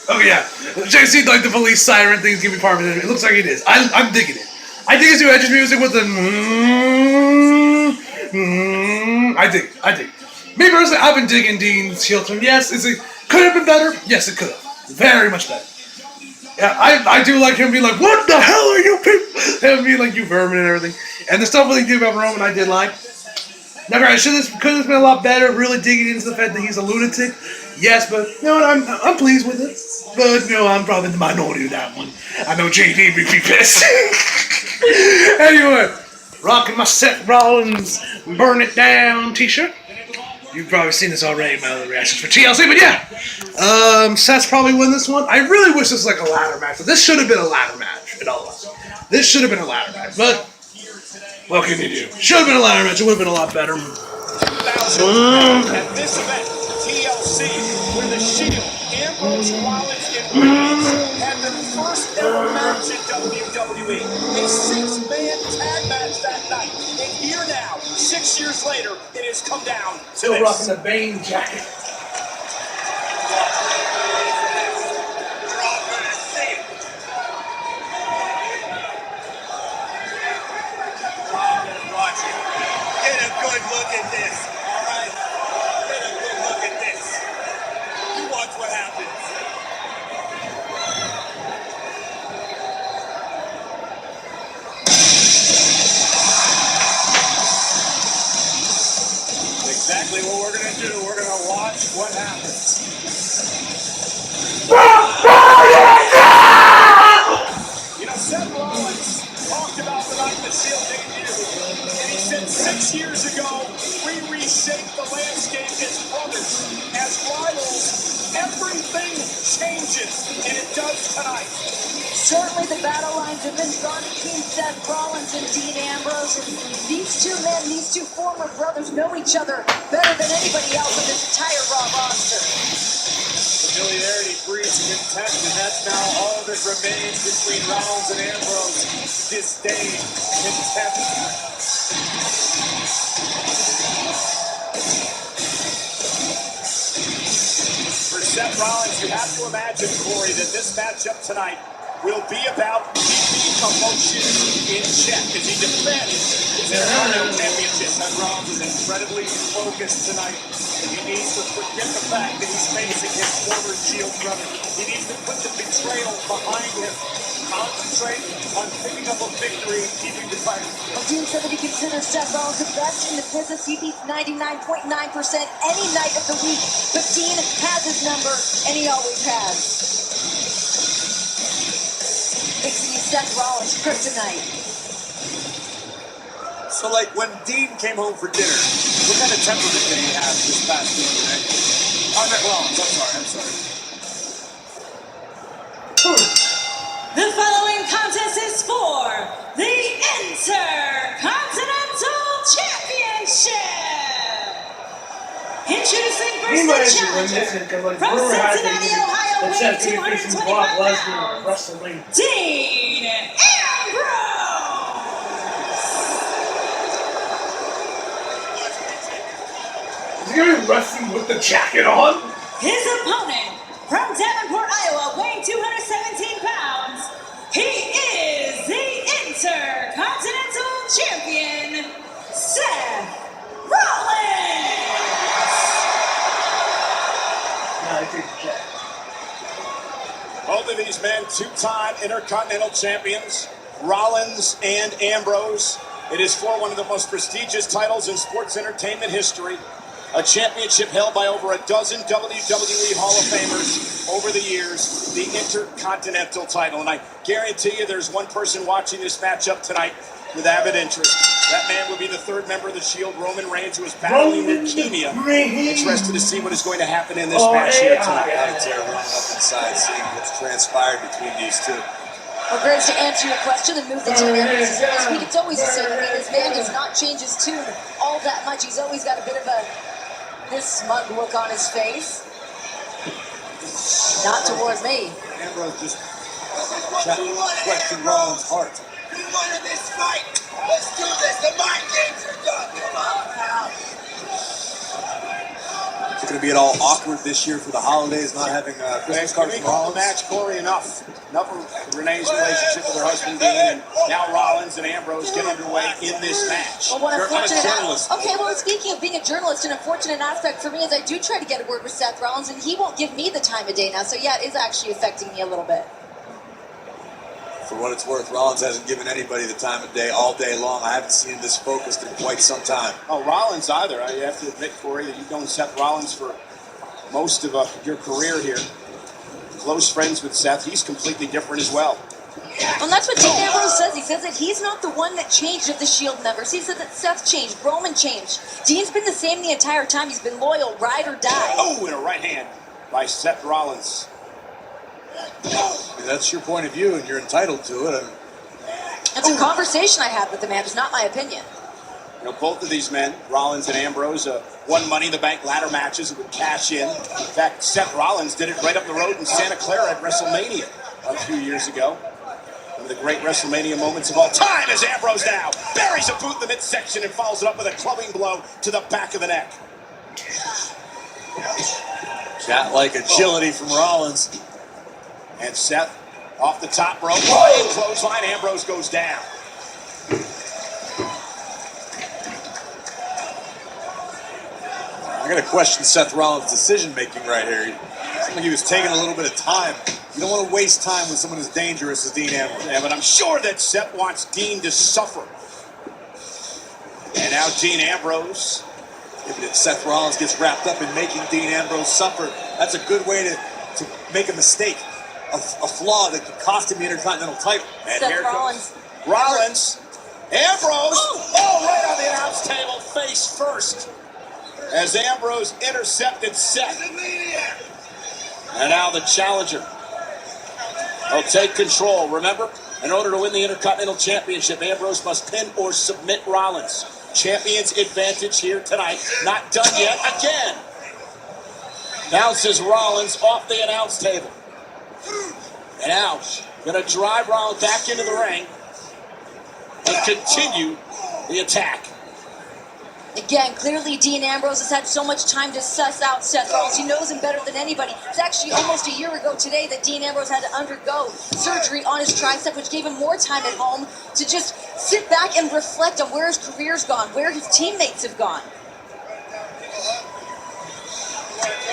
Okay, yeah. JC, like the police siren thing's gonna be part of it. It looks like it is. I'm digging it. I dig his new Edge's music with the. I dig. Me personally, I've been digging Dean's heel turn. Yes, could have been better. Yes, it could have. Very much better. Yeah, I do like him being like, what the hell are you people? Him being like, you vermin and everything. And the stuff that he did about Roman, I did like. Now, could have been a lot better. Really digging into the fact that he's a lunatic. Yes, but you know what? I'm pleased with it. But you know, I'm probably the minority of that one. I know JD would be pissed. Anyway, rocking my Seth Rollins "Burn It Down" T-shirt. You've probably seen this already in my other reactions for TLC, but yeah, Seth's probably win this one. I really wish this was like a ladder match. But this should have been a ladder match. In all honesty, this should have been a ladder match. But what can you do? Should have been a ladder match. It would have been a lot better. At this event, TLC, where the Shield, Ambrose, Rollins, and Reigns had their first ever match in WWE. A 6-man tag match that night. And here now, 6 years later, it has come down to Still this. rocking the Bane jacket. Look at this, all right? Get a good look at this. You watch what happens. Exactly what we're going to do. We're going to watch what happens. You know, Seth Rollins talked about the night the Shield debuted, and he said 6 years ago, we reshaped the landscape as brothers, as rivals. Everything changes, and it does tonight. Certainly the battle lines have been drawn between Seth Rollins and Dean Ambrose. And these two men, these two former brothers, know each other better than anybody else in this entire Raw roster. Familiarity breeds contempt, and that's now all that remains between Rollins and Ambrose. Disdain, contempt. For Seth Rollins, you have to imagine, Corey, that this matchup tonight will be about keeping emotions in check as he defends his Intercontinental Championship. Seth Rollins is incredibly focused tonight. He needs to forget the fact that he's facing his former Shield brother. He needs to put the betrayal behind him. Concentrate on picking up a victory and keeping the title. Well, Dean said that he considers Seth Rollins the best in the business. He beats 99.9% any night of the week. But Dean has his number, and he always has. Fixing Seth Rollins kryptonite. So, like, when Dean came home for dinner, what kind of temperament did he have this past week, right? I'm sorry. The following contest is for the Intercontinental Championship. Introducing first the challenger from Cincinnati, Ohio, weighing 220 pounds, Dean Ambrose. Is he gonna be wrestling with the jacket on? His opponent from Davenport, Iowa, weighing 217 pounds, he is the Intercontinental Champion, Seth Rollins. Both of these men, two-time Intercontinental Champions, Rollins and Ambrose. It is for one of the most prestigious titles in sports entertainment history. A championship held by over a dozen WWE Hall of Famers over the years, the Intercontinental title. And I guarantee you there's one person watching this matchup tonight with avid interest. That man would be the third member of the Shield, Roman Reigns, who is battling leukemia. Interested to see what is going to happen in this match here tonight. Running up inside, seeing what's transpired between these two. Well, Graves, to answer your question and move the team this week, it's always the same. I mean, this man does not change his tune all that much. He's always got a bit of this smug look on his face. Not towards me. Ambrose just questioned Rollins' heart. We wanted this fight. Let's do this. The mind games are done. Come on now. To It's going to be at all awkward this year for the holidays, not having Christmas cards They from call the Rollins. match Corey enough. Enough of Renee's relationship with her husband Dean, and now Rollins and Ambrose get underway in this match. Well, what You're a unfortunate journalist. Okay, well, speaking of being a journalist, an unfortunate aspect for me is I do try to get a word with Seth Rollins, and he won't give me the time of day now. So yeah, it is actually affecting me a little bit. For what it's worth, Rollins hasn't given anybody the time of day all day long. I haven't seen him this focused in quite some time. Oh, Rollins either. I have to admit, Corey, that you've known Seth Rollins for most of your career here. Close friends with Seth. He's completely different as well. And that's what Dean Ambrose says. He says that he's not the one that changed of the Shield members. He said that Seth changed, Roman changed. Dean's been the same the entire time. He's been loyal, ride or die. Oh, and a right hand by Seth Rollins. I mean, that's your point of view, and you're entitled to it. It's a conversation I had with the man. It's not my opinion. You know, both of these men, Rollins and Ambrose, won Money in the Bank ladder matches and would cash in. In fact, Seth Rollins did it right up the road in Santa Clara at WrestleMania a few years ago. One of the great WrestleMania moments of all time is Ambrose now buries a boot in the midsection and follows it up with a clubbing blow to the back of the neck. Cat-like agility from Rollins. And Seth off the top rope, flying clothesline. Ambrose goes down. I got to question Seth Rollins' decision-making right here. It seemed like he was taking a little bit of time. You don't want to waste time with someone as dangerous as Dean Ambrose. Yeah, but I'm sure that Seth wants Dean to suffer. And now Dean Ambrose. If Seth Rollins gets wrapped up in making Dean Ambrose suffer, that's a good way to make a mistake, a flaw that could cost him the Intercontinental title. And Seth here Rollins. comes Rollins. Ambrose. Oh, right on the announce table, face first. As Ambrose intercepted Seth. And now the challenger will take control. Remember, in order to win the Intercontinental Championship, Ambrose must pin or submit Rollins. Champion's advantage here tonight. Not done yet. Again. Bounces Rollins off the announce table. And now, going to drive Rollins back into the ring and continue the attack. Again, clearly Dean Ambrose has had so much time to suss out Seth Rollins. He knows him better than anybody. It's actually almost a year ago today that Dean Ambrose had to undergo surgery on his tricep, which gave him more time at home to just sit back and reflect on where his career's gone, where his teammates have gone.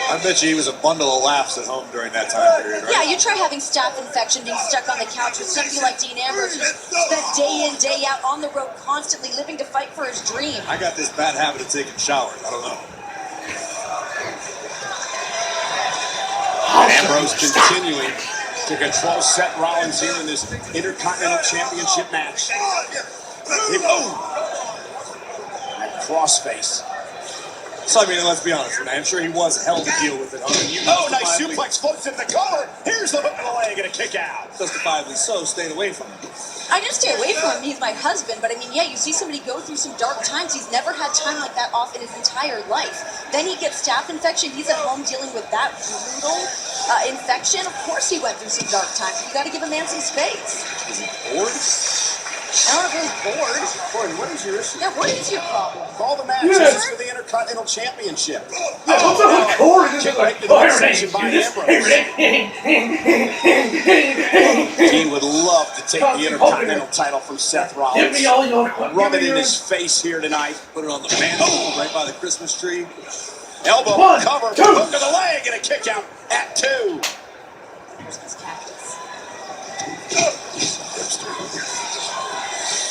I bet you he was a bundle of laughs at home during that time period, right? Yeah, you try having staph infection, being stuck on the couch with somebody like Dean Ambrose who's spent day in, day out on the road, constantly living to fight for his dream. I got this bad habit of taking showers. I don't know. Ambrose continuing to control Seth Rollins here in this Intercontinental Championship match. That crossface. So, I mean, let's be honest, man. I'm sure he was hell to deal with it. Nice suplex, floats in the cover. Here's the hook of the leg and a kick out. Justifiably so, stayed away from him. I just stay away from him. He's my husband. But I mean, yeah, you see somebody go through some dark times. He's never had time like that off in his entire life. Then he gets staph infection. He's at home dealing with that brutal infection. Of course he went through some dark times. You got to give a man some space. Is he bored? I don't know if he's bored. Corey, what is your issue? Yeah, what is your problem? Call the match. Yes. This is for the Intercontinental Championship. What's up with Corey? This is like, Kick right to the midsection by Ambrose. Dean would love to take the Intercontinental title from Seth Rollins. Give me all your... Rub it in his face here tonight. Put it on the mantle right by the Christmas tree. Elbow, One, cover, two. hook of the leg, and a kick out at 2. Christmas cactus.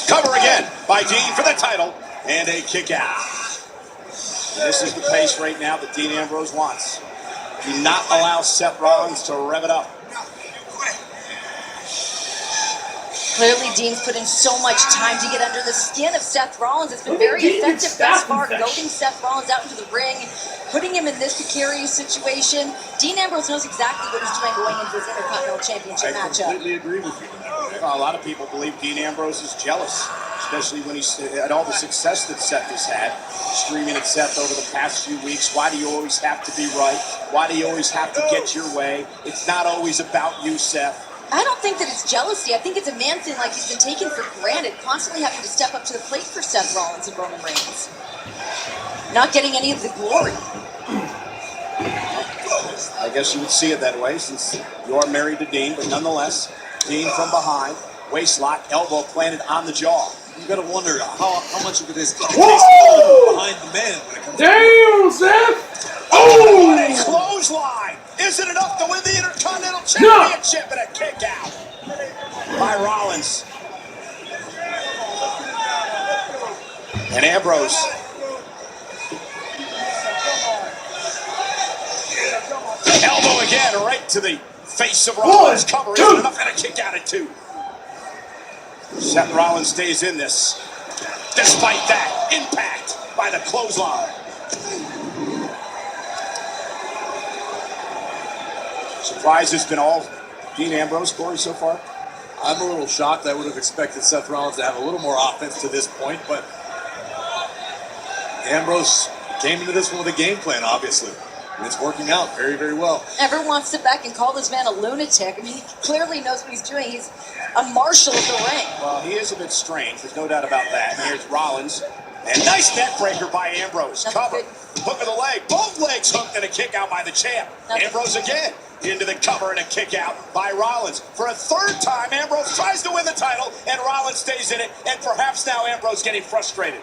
Cover again by Dean for the title, and a kick out. And this is the pace right now that Dean Ambrose wants. Do not allow Seth Rollins to rev it up. Clearly, Dean's put in so much time to get under the skin of Seth Rollins. It's been very effective thus far, goading Seth Rollins out into the ring, putting him in this precarious situation. Dean Ambrose knows exactly what he's doing going into his Intercontinental Championship I matchup. completely agree with you. Well, a lot of people believe Dean Ambrose is jealous, especially when he's at all the success that Seth has had. Screaming at Seth over the past few weeks, why do you always have to be right? Why do you always have to get your way? It's not always about you, Seth. I don't think that it's jealousy. I think it's a man thing, like he's been taken for granted, constantly having to step up to the plate for Seth Rollins and Roman Reigns. Not getting any of the glory. I guess you would see it that way since you are married to Dean, but nonetheless, Dean from behind, waist lock, elbow planted on the jaw. You gotta wonder how much of it is behind the man when it comes Damn, Seth! Oh! What a clothesline! Isn't enough to win the Intercontinental Championship and a kick out by Rollins. And Ambrose. Elbow again, right to the face of Rollins. Cover isn't enough, and a kick out at 2. Seth Rollins stays in this. Despite that, impact by the clothesline. Surprise has been all Dean Ambrose story so far. I'm a little shocked. I would have expected Seth Rollins to have a little more offense to this point, but Ambrose came into this one with a game plan, obviously. And it's working out very, very well. Everyone wants to sit back and call this man a lunatic. I mean, he clearly knows what he's doing. He's a marshal of the ring. Well, he is a bit strange. There's no doubt about that. Here's Rollins. And nice neck breaker by Ambrose. Cover. Hook of the leg. Both legs hooked and a kick out by the champ. Ambrose again. Into the cover and a kick out by Rollins. For a third time, Ambrose tries to win the title, and Rollins stays in it. And perhaps now Ambrose getting frustrated.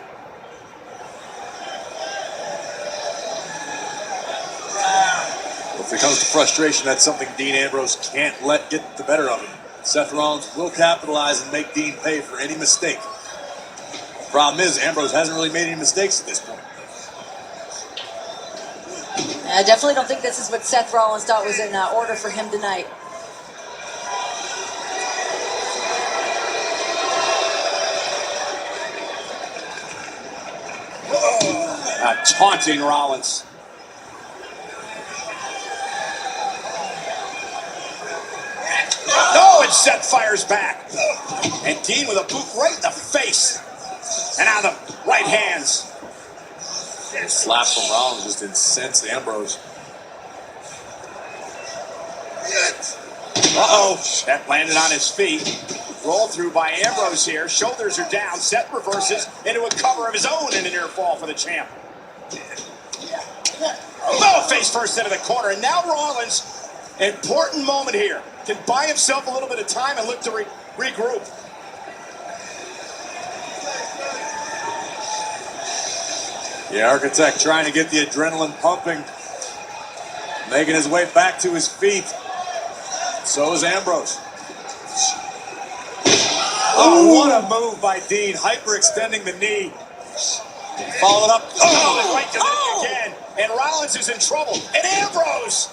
If it comes to frustration, that's something Dean Ambrose can't let get the better of him. Seth Rollins will capitalize and make Dean pay for any mistake. The problem is, Ambrose hasn't really made any mistakes at this point. I definitely don't think this is what Seth Rollins thought was in order for him tonight. Taunting Rollins. Oh, and Seth fires back. And Dean with a boot right in the face. And now the right hands. The slap from Rollins just incensed Ambrose. Uh-oh. That landed on his feet. Roll through by Ambrose here. Shoulders are down. Seth reverses into a cover of his own and a near fall for the champ. Oh, face first into the corner. And now Rollins, important moment here, can buy himself a little bit of time and look to regroup. The Architect trying to get the adrenaline pumping, making his way back to his feet. So is Ambrose. Oh, what a move by Dean, hyperextending the knee. Followed up. Oh, right to the knee again. And Rollins is in trouble. And Ambrose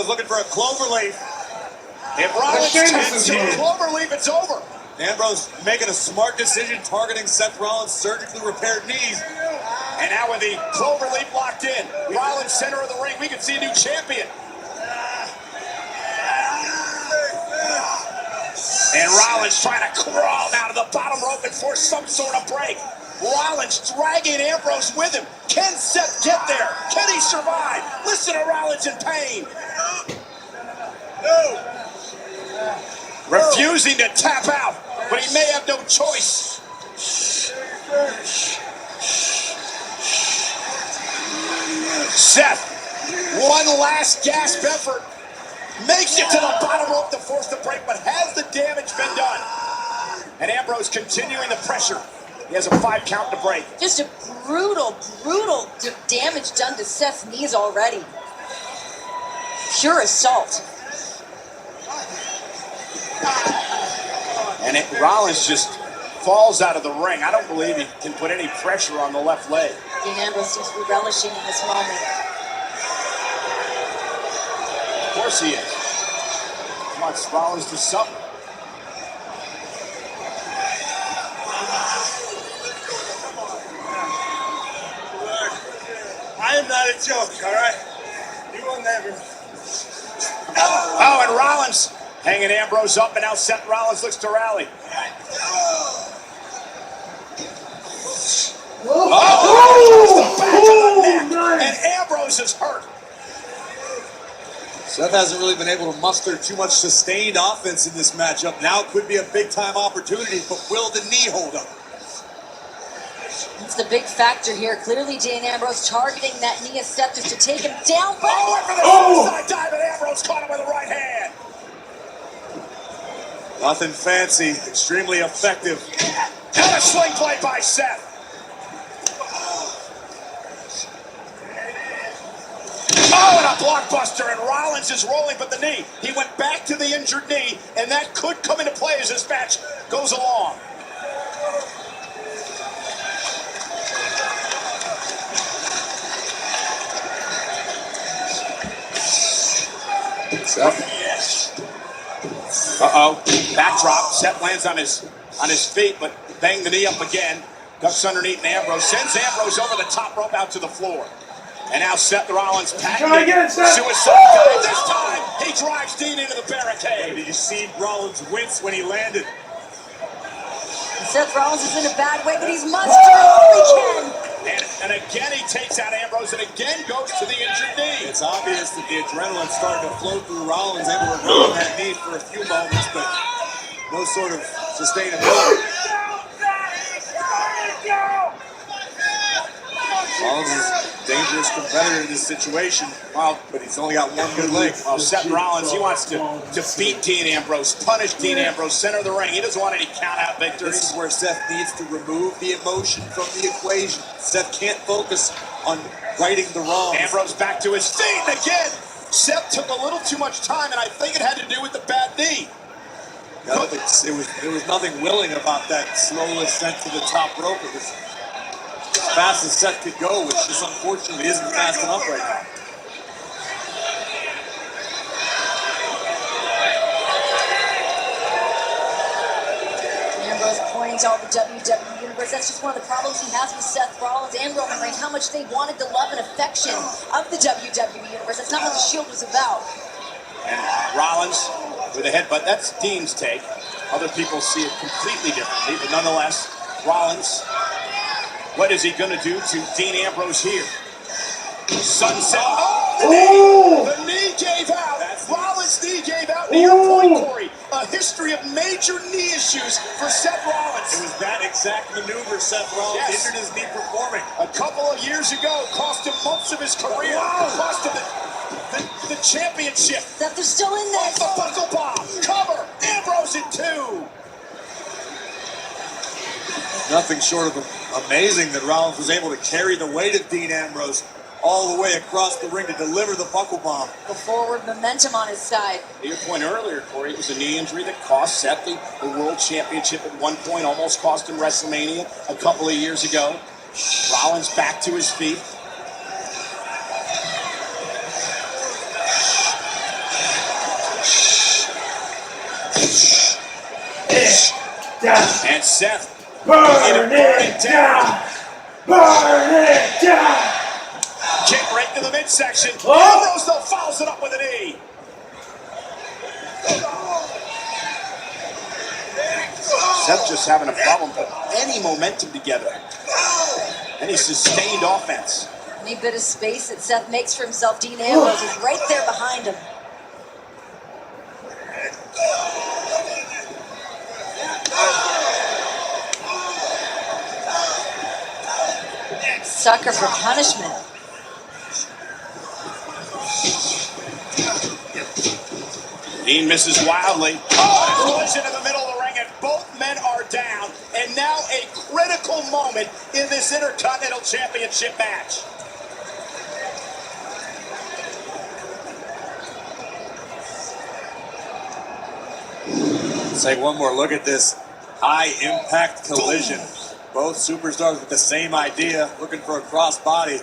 looking for a cloverleaf. If Rollins takes a cloverleaf, it's over. Ambrose making a smart decision, targeting Seth Rollins' surgically repaired knees. And now with the cloverleaf locked in, Rollins center of the ring, we can see a new champion. And Rollins trying to crawl down to the bottom rope and force some sort of break. Rollins dragging Ambrose with him. Can Seth get there? Can he survive? Listen to Rollins in pain. Refusing to tap out, but he may have no choice. Seth, one last gasp effort, makes it to the bottom rope to force the break, but has the damage been done? And Ambrose continuing the pressure. He has a 5 count to break. Just a brutal damage done to Seth's knees already. Pure assault. And Rollins just falls out of the ring. I don't believe he can put any pressure on the left leg. Dean Ambrose seems to be relishing in this moment. Of course he is. He wants Rollins to suffer. I am not a joke, all right? You will never. Oh, and Rollins hanging Ambrose up, and now Seth Rollins looks to rally. And Ambrose is hurt. Seth hasn't really been able to muster too much sustained offense in this matchup. Now could be a big-time opportunity, but will the knee hold up? It's the big factor here. Clearly, Dean Ambrose targeting that knee of Seth just to take him down. But Went for the suicide dive, and Ambrose caught him with a right hand. Nothing fancy, extremely effective. And a sling play by Seth. Oh, and a blockbuster, and Rollins is rolling, but the knee. He went back to the injured knee, and that could come into play as this match goes along. Seth? Uh-oh. Backdrop. Seth lands on his feet, but banged the knee up again. Ducks underneath Ambrose. Sends Ambrose over the top rope out to the floor. And now Seth Rollins patented suicide dive. This time, he drives Dean into the barricade. Did you see Rollins wince when he landed? Seth Rollins is in a bad way, but he's mustering all he can. And again, he takes out Ambrose, and again goes to the injured knee. It's obvious that the adrenaline started to flow through Rollins, able to run on that knee for a few moments, but no sort of sustainability. Rollins is a dangerous competitor in this situation, but he's only got one good leg. Well, Seth Rollins, he wants to beat Dean Ambrose, punish Dean Ambrose, center of the ring. He doesn't want any count-out victories. This is where Seth needs to remove the emotion from the equation. Seth can't focus on righting the wrongs. Ambrose back to his feet, and again, Seth took a little too much time, and I think it had to do with the bad knee. No, there was nothing willing about that slow ascent to the top rope. It was as fast as Seth could go, which just unfortunately isn't fast enough right now. Ambrose pointing to all the WWE Universe. That's just one of the problems he has with Seth Rollins and Roman Reigns, how much they wanted the love and affection of the WWE Universe. That's not what the Shield was about. And Rollins with a headbutt. That's Dean's take. Other people see it completely differently, but nonetheless, Rollins, what is he going to do to Dean Ambrose here? Sunset. Oh, the knee gave out. Rollins' knee gave out. To your point, Corey, a history of major knee issues for Seth Rollins. It was that exact maneuver Seth Rollins injured his knee performing. A couple of years ago, cost him months of his career. Cost him the championship. Seth, they're still in this. Off the buckle bomb. Cover. Ambrose in two. Nothing short of amazing that Rollins was able to carry the weight of Dean Ambrose all the way across the ring to deliver the buckle bomb. The forward momentum on his side. To your point earlier, Corey, it was a knee injury that cost Seth the world championship at one point, almost cost him WrestleMania a couple of years ago. Rollins back to his feet. And Seth Burn it down! Burn it down! kick right to the midsection. Ambrose though fouls it up with a knee. Seth just having a problem putting any momentum together. Any sustained offense. Any bit of space that Seth makes for himself, Dean Ambrose is right there behind him. Sucker for punishment. Dean misses wildly. Oh, collision in the middle of the ring, and both men are down. And now a critical moment in this Intercontinental Championship match. Let's take one more look at this high-impact collision. Both superstars with the same idea, looking for a cross-body.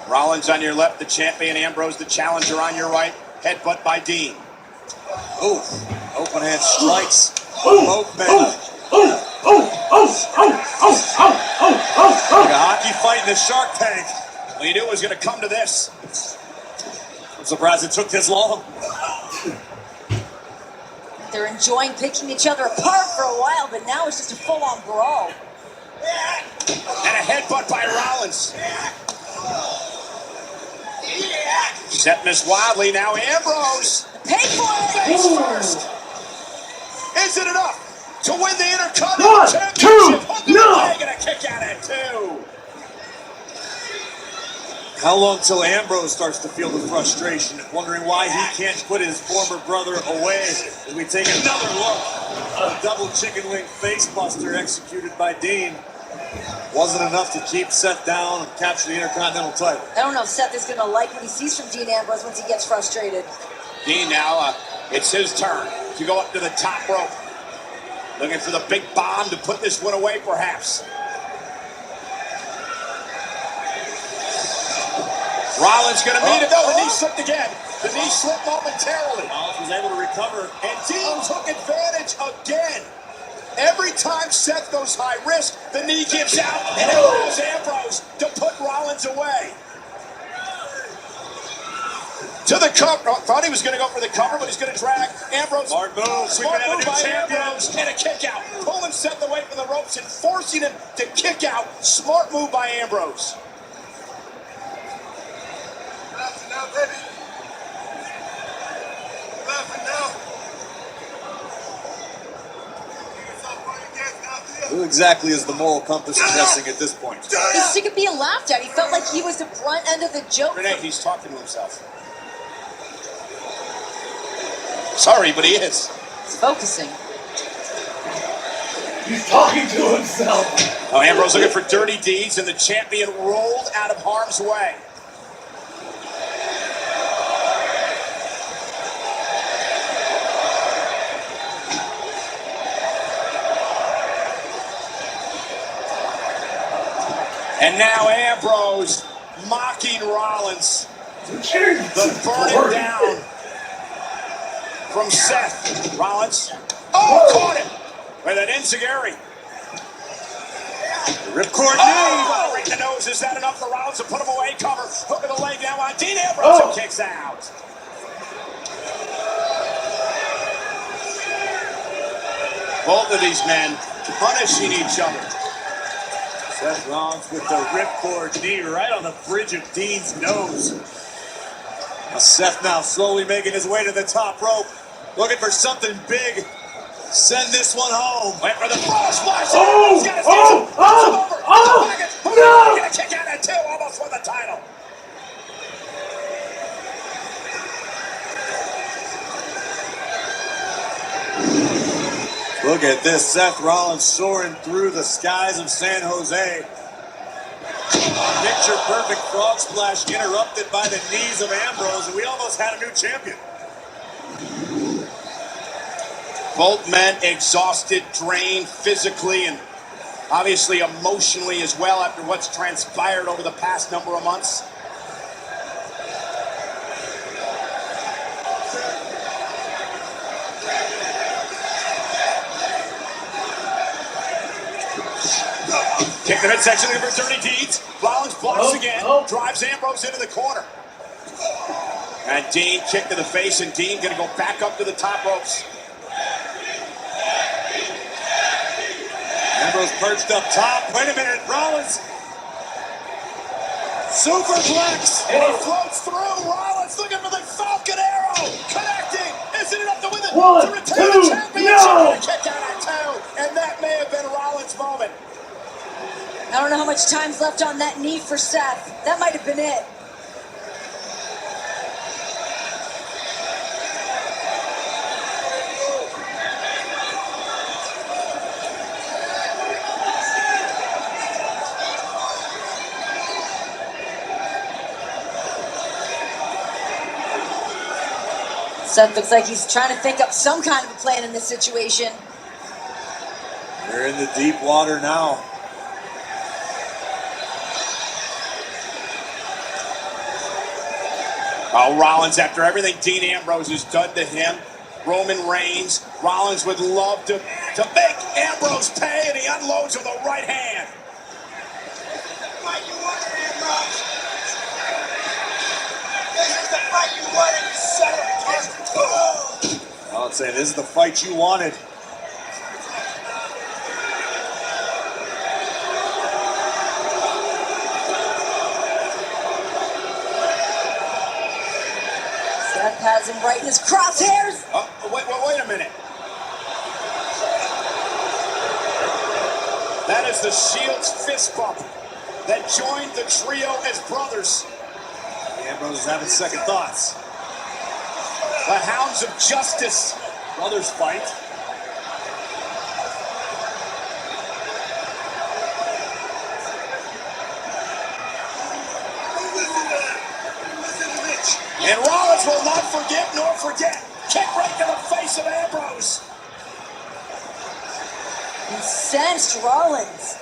Rollins on your left, the champion. Ambrose, the challenger, on your right. Headbutt by Dean. Oh, open hand strikes. Both men. Like a hockey fight in the Shark Tank. We knew it was going to come to this. I'm surprised it took this long. They're enjoying picking each other apart for a while, but now it's just a full-on brawl. And a headbutt by Rollins. Seth missed wildly. Now Ambrose. Pay for it! Face first. Is it enough to win the Intercontinental 1, Championship? 2, Hook and no! leg and a kick out at 2. How long till Ambrose starts to feel the frustration, wondering why he can't put his former brother away? As we take another look at a double chicken wing face buster executed by Dean. Wasn't enough to keep Seth down and capture the Intercontinental title. I don't know if Seth is going to like what he sees from Dean Ambrose once he gets frustrated. Dean now, it's his turn to go up to the top rope. Looking for the big bomb to put this one away, perhaps. Rollins going to meet him. No, the knee slipped again. The knee slipped momentarily. Rollins was able to recover. And Dean took advantage again. Every time Seth goes high risk, the knee gives out and it allows Ambrose to put Rollins away. To the cover. Thought he was going to go for the cover, but he's going to drag Ambrose. Smart move. Smart We could have a move new by champion. Ambrose and a kick out. Pulling Seth away from the ropes and forcing him to kick out. Smart move by Ambrose. Laughing now, baby. Laughing now. Who exactly is the moral compass addressing at this point? He's sick of being laughed at. He felt like he was the brunt end of the joke. Renee, he's talking to himself. Sorry, but he is. He's focusing. He's talking to himself. Oh, Ambrose looking for dirty deeds, and the champion rolled out of harm's way. And now Ambrose mocking Rollins. The burn it down from Seth. Rollins. Oh, caught him with an enziguri. Ripcord Oh, right in the nose. Is that enough for Rollins to put him away? Cover. Hook of the leg now on Dean Ambrose and kicks out. Both of these men punishing each other. Seth Rollins with the ripcord knee right on the bridge of Dean's nose. Now Seth now slowly making his way to the top rope, looking for something big. Send this one home. Went for the frog splash. Oh! No! Gonna kick out at 2, almost won the title. Look at this, Seth Rollins soaring through the skies of San Jose. Picture perfect frog splash interrupted by the knees of Ambrose, and we almost had a new champion. Both men exhausted, drained physically and obviously emotionally as well after what's transpired over the past number of months. Kick the midsection looking for dirty deeds. Rollins blocks again, drives Ambrose into the corner. And Dean kick to the face, and Dean gonna go back up to the top ropes. Ambrose perched up top. Wait a minute, Rollins. Superplex. And he floats through. Rollins looking for the Falcon Arrow. Connecting. Is it enough to win it? 1, to retain the 2, championship. no! And a kick out at 2. And that may have been Rollins' moment. I don't know how much time's left on that knee for Seth. That might have been it. Seth looks like he's trying to think up some kind of a plan in this situation. They're in the deep water now. Oh, Rollins, after everything Dean Ambrose has done to him, Roman Reigns, Rollins would love to make Ambrose pay, and he unloads with a right hand. Fight you wanted, Ambrose. This is the fight you wanted, you son of a bitch. I'll say this is the fight you wanted. Seth has him right in his crosshairs. Wait a minute. That is the Shield's fist bump that joined the trio as brothers. Ambrose is having second thoughts. The Hounds of Justice. Brothers fight. And Rollins will not forgive nor forget. Kick right to the face of Ambrose. Incensed Rollins.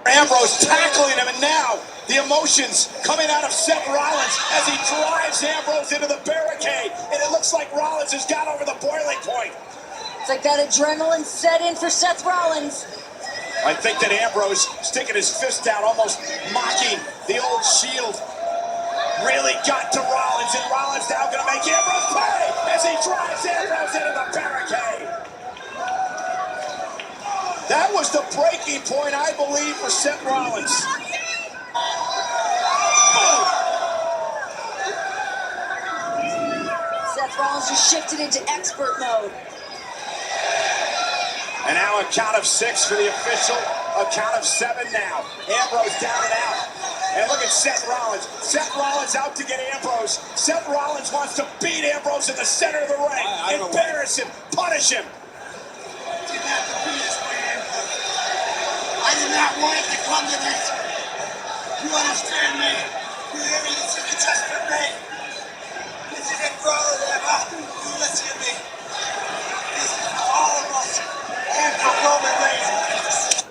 Ambrose tackling him, and now the emotions coming out of Seth Rollins as he drives Ambrose into the barricade. And it looks like Rollins has got over the boiling point. It's like that adrenaline set in for Seth Rollins. I think that Ambrose sticking his fist out, almost mocking the old Shield, really got to Rollins, and Rollins now going to make Ambrose pay as he drives Ambrose into the barricade. That was the breaking point, I believe, for Seth Rollins. Seth Rollins just shifted into expert mode. And now a count of 6 for the official, a count of 7 now. Ambrose down and out. And look at Seth Rollins. Seth Rollins out to get Ambrose. Seth Rollins wants to beat Ambrose in the center of the ring. Embarrass him, punish him. I did not want it to come to this. You understand me? You hear me? This isn't just for me. This isn't for all of them. You listen to me. This is for all of us. And for Roman Reigns.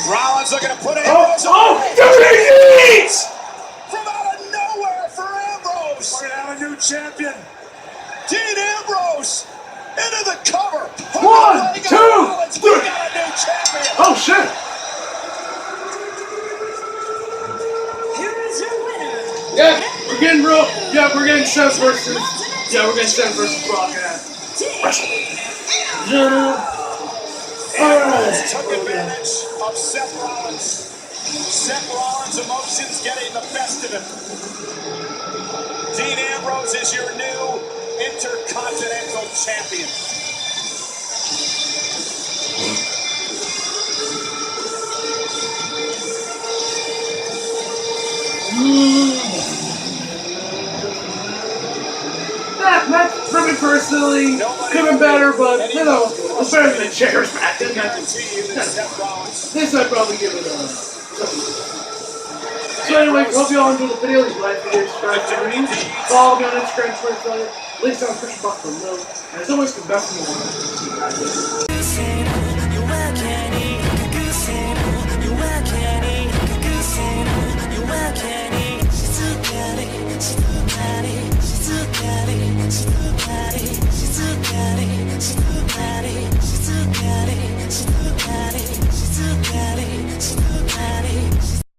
Rollins looking to put Ambrose from out of nowhere for Ambrose. We're gonna have a new champion. Dean Ambrose into the cover. 1, 2, 3. We got a new champion. Oh shit! Here is your winner. Yeah, we're getting real. Yeah, we're getting Seth versus. Yeah, we're getting Seth versus Brock. Ambrose took advantage of Seth Rollins. Seth Rollins' emotions getting the best of him. Dean Ambrose is your new Intercontinental Champion. That match for me personally could have been better, but you know, it's better than the chairs match. This I'd probably give it a. So anyway, hope you all enjoyed the video. Please like, video, subscribe to me. Follow me on Instagram, Twitter, links on Christian Buck below. And as always, the best in the world.